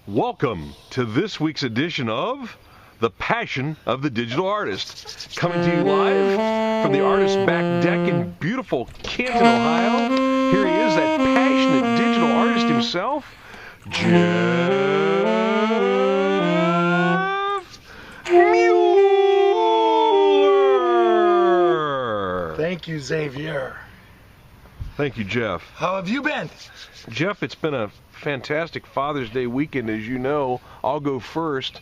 Welcome to this week's edition of The Passion of the Digital Artist. Coming to you live from the Artist Back Deck in beautiful Canton, Ohio. Here he is, that passionate digital artist himself, Jeff Mueller. Thank you, Xavier. Thank you, Jeff. How have you been? Jeff, it's been a fantastic Father's Day weekend, as you know. I'll go first.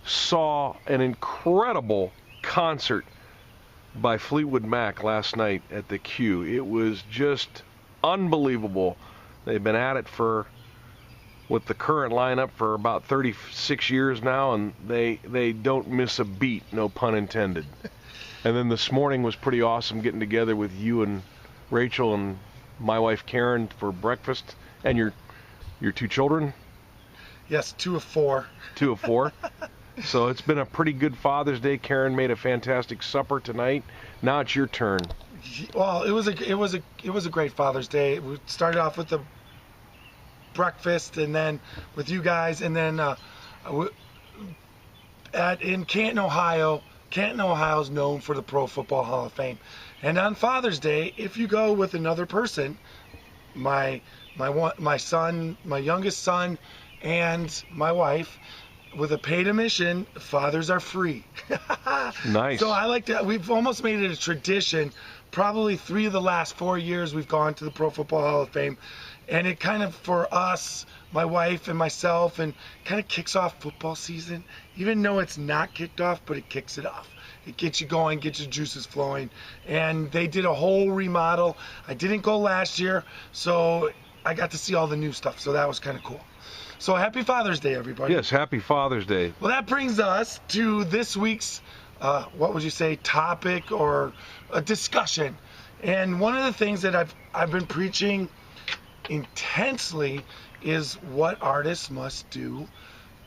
Saw an incredible concert by Fleetwood Mac last night at the Q. It was just unbelievable. They've been at it with the current lineup for about 36 years now, and they don't miss a beat, no pun intended. And then this morning was pretty awesome, getting together with you and Rachel and my wife Karen for breakfast. And your two children? Yes, 2 of 4. 2 of 4. So it's been a pretty good Father's Day. Karen made a fantastic supper tonight. Now it's your turn. Well, it was a great Father's Day. We started off with the breakfast, and then with you guys, and then in Canton, Ohio. Canton, Ohio is known for the Pro Football Hall of Fame. And on Father's Day, if you go with another person, my son, my youngest son, and my wife, with a paid admission, fathers are free. Nice. So I like to. We've almost made it a tradition. Probably 3 of the last 4 years we've gone to the Pro Football Hall of Fame, and it kind of, for us, my wife and myself, and kind of kicks off football season. Even though it's not kicked off, but it kicks it off. It gets you going, gets your juices flowing. And they did a whole remodel. I didn't go last year, so I got to see all the new stuff. So that was kind of cool. So happy Father's Day, everybody. Yes, happy Father's Day. Well, that brings us to this week's, what would you say, topic or a discussion. And one of the things that I've been preaching intensely is what artists must do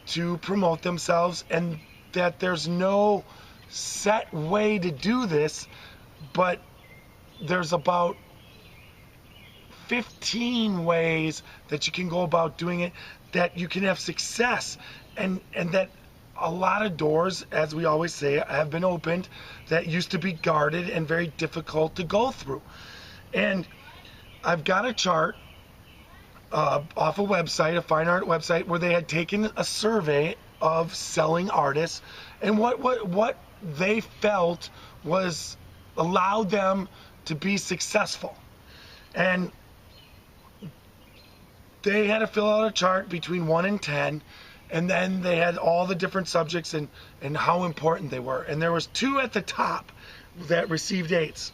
to promote themselves, and that there's no set way to do this, but there's about 15 ways that you can go about doing it, that you can have success, and that a lot of doors, as we always say, have been opened that used to be guarded and very difficult to go through. And I've got a chart off a website, a fine art website, where they had taken a survey of selling artists, and what they felt was allowed them to be successful. And they had to fill out a chart between 1 and 10, and then they had all the different subjects and how important they were. And there was 2 at the top that received 8s.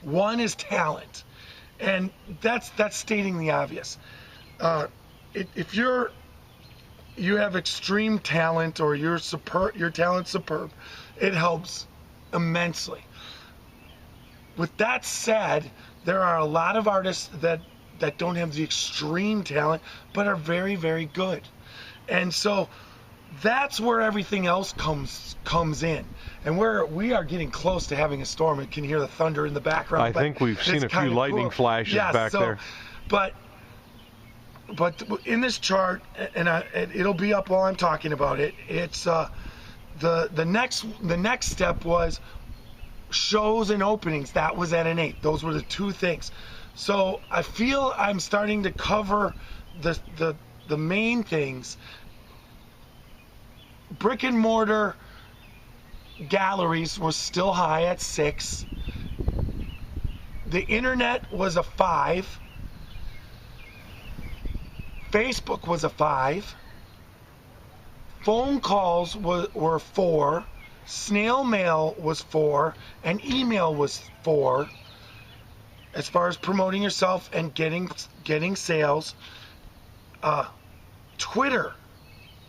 1 is talent. And that's stating the obvious. If you have extreme talent, or your talent's superb, it helps immensely. With that said, there are a lot of artists that don't have the extreme talent, but are very, very good. And so that's where everything else comes in. And we are getting close to having a storm. You can hear the thunder in the background. I think we've seen a few lightning flashes back there. But in this chart, and it'll be up while I'm talking about it, it's the next step was shows and openings. That was at an 8. Those were the 2 things. So I feel I'm starting to cover the main things. Brick and mortar galleries was still high at 6. The internet was a 5. Facebook was a 5. Phone calls were 4. Snail mail was 4. And email was 4. As far as promoting yourself and getting sales. Twitter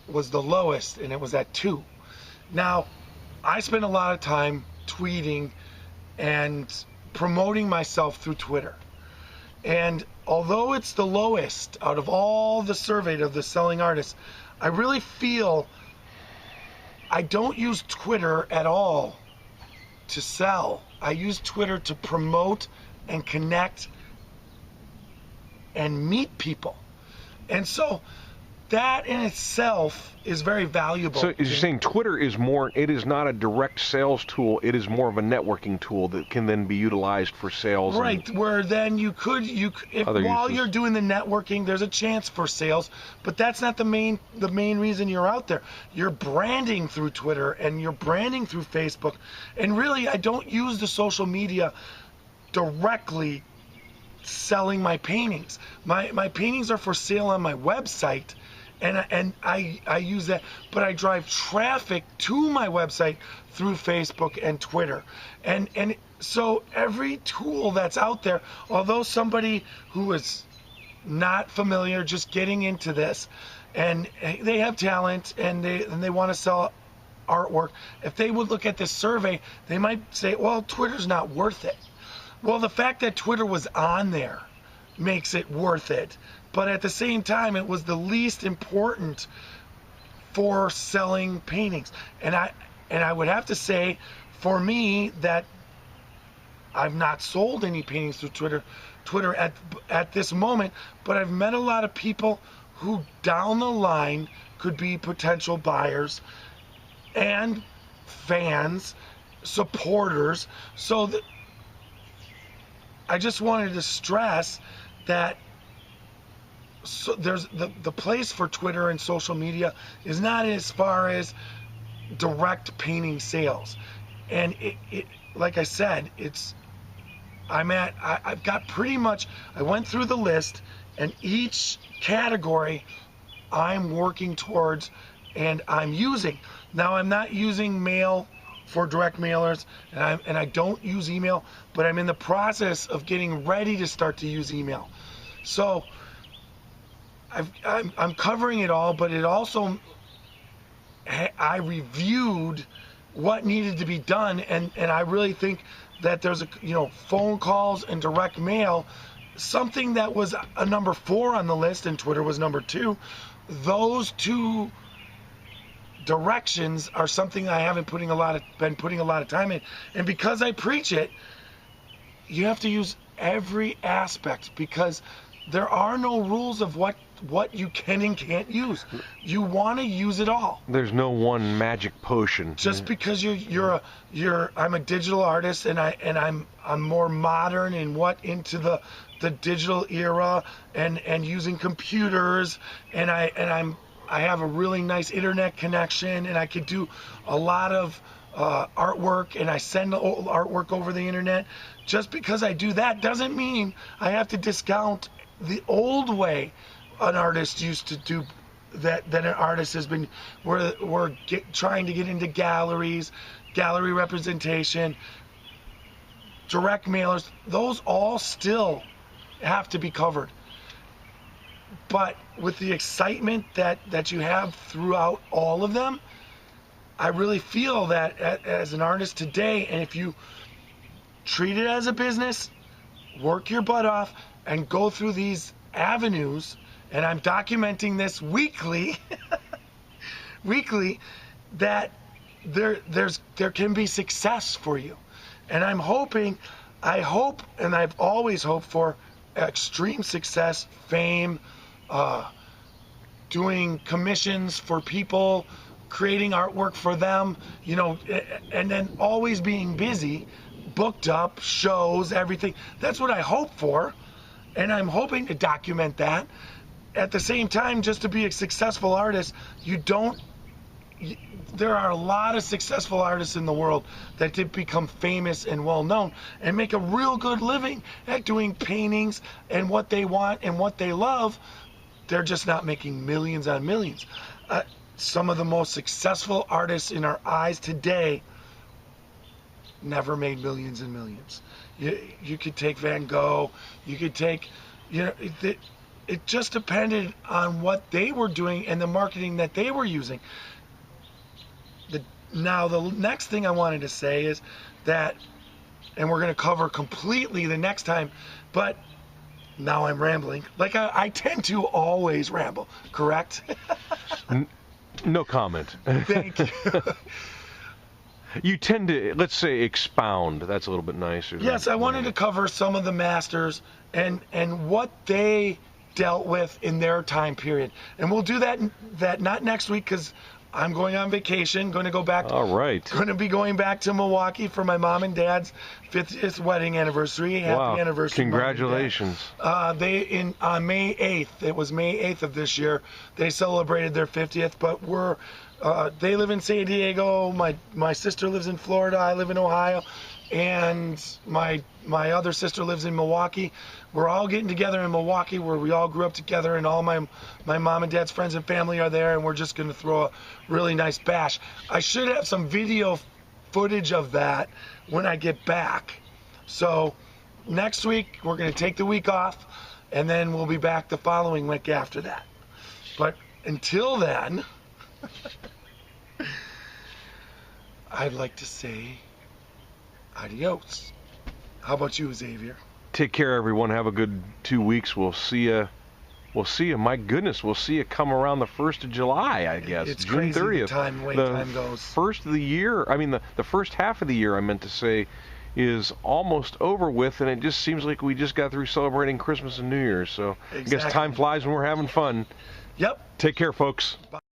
was the lowest, and it was at 2. Now, I spend a lot of time tweeting and promoting myself through Twitter. And although it's the lowest out of all the surveyed of the selling artists, I really feel I don't use Twitter at all to sell. I use Twitter to promote and connect and meet people. And so that in itself is very valuable. So you're saying Twitter is more, it is not a direct sales tool, it is more of a networking tool that can then be utilized for sales. Right, where then if while uses. you're doing the networking, there's a chance for sales, but that's not the main reason you're out there. You're branding through Twitter and you're branding through Facebook, and really I don't use the social media directly selling my paintings. My paintings are for sale on my website, and I use that, but I drive traffic to my website through Facebook and Twitter. And so every tool that's out there, although somebody who is not familiar, just getting into this, and they have talent and they want to sell artwork, if they would look at this survey, they might say, well, Twitter's not worth it. Well, the fact that Twitter was on there makes it worth it. But at the same time, it was the least important for selling paintings. And I would have to say, for me, that I've not sold any paintings through Twitter at this moment, but I've met a lot of people who down the line could be potential buyers and fans, supporters. So I just wanted to stress that there's the place for Twitter and social media is not as far as direct painting sales. And it like I said, I've got pretty much, I went through the list, and each category I'm working towards and I'm using. Now I'm not using mail for direct mailers, and I don't use email, but I'm in the process of getting ready to start to use email. So I'm covering it all, but it also, I reviewed what needed to be done, and I really think that there's phone calls and direct mail, something that was a number 4 on the list and Twitter was number 2. Those two directions are something I haven't been putting a lot of time in, and because I preach it, you have to use every aspect, because there are no rules of what you can and can't use. You want to use it all. There's no one magic potion. Just because I'm a digital artist, and I'm more modern and into the digital era and using computers, and I have a really nice internet connection, and I could do a lot of artwork, and I send artwork over the internet. Just because I do that doesn't mean I have to discount the old way an artist used to do that an artist has been. We're trying to get into galleries, gallery representation, direct mailers. Those all still have to be covered. But with the excitement that you have throughout all of them, I really feel that as an artist today, and if you treat it as a business, work your butt off, and go through these avenues, and I'm documenting this weekly, that there can be success for you. And I hope, and I've always hoped for extreme success, fame, doing commissions for people, creating artwork for them, and then always being busy, booked up, shows, everything. That's what I hope for, and I'm hoping to document that. At the same time, just to be a successful artist, there are a lot of successful artists in the world that did become famous and well known and make a real good living at doing paintings and what they want and what they love. They're just not making millions on millions. Some of the most successful artists in our eyes today never made millions and millions. You could take Van Gogh, you could take, it just depended on what they were doing and the marketing that they were using. Now, the next thing I wanted to say is that, and we're going to cover completely the next time, but now I'm rambling. Like I tend to always ramble, correct? No comment. Thank you. You tend to, let's say, expound. That's a little bit nicer. Yes, I wanted to cover some of the masters and what they dealt with in their time period. And we'll do that not next week because I'm going on vacation, going to go back. All right. Going to be going back to Milwaukee for my mom and dad's 50th wedding anniversary. Happy anniversary. Congratulations. On May 8th, it was May 8th of this year, they celebrated their 50th, but they live in San Diego. My sister lives in Florida. I live in Ohio. And my other sister lives in Milwaukee. We're all getting together in Milwaukee where we all grew up together, and all my mom and dad's friends and family are there, and we're just going to throw a really nice bash. I should have some video footage of that when I get back. So next week, we're going to take the week off, and then we'll be back the following week after that. But until then, I'd like to say adios. How about you, Xavier? Take care, everyone. Have a good 2 weeks. We'll see you. We'll see you. My goodness, we'll see you come around the 1st of July, I guess. It's June crazy 30th. the way time goes. First of the year, I mean, the first half of the year, I meant to say, is almost over with, and it just seems like we just got through celebrating Christmas and New Year's. So Exactly. I guess time flies when we're having fun. Yep. Take care, folks. Bye.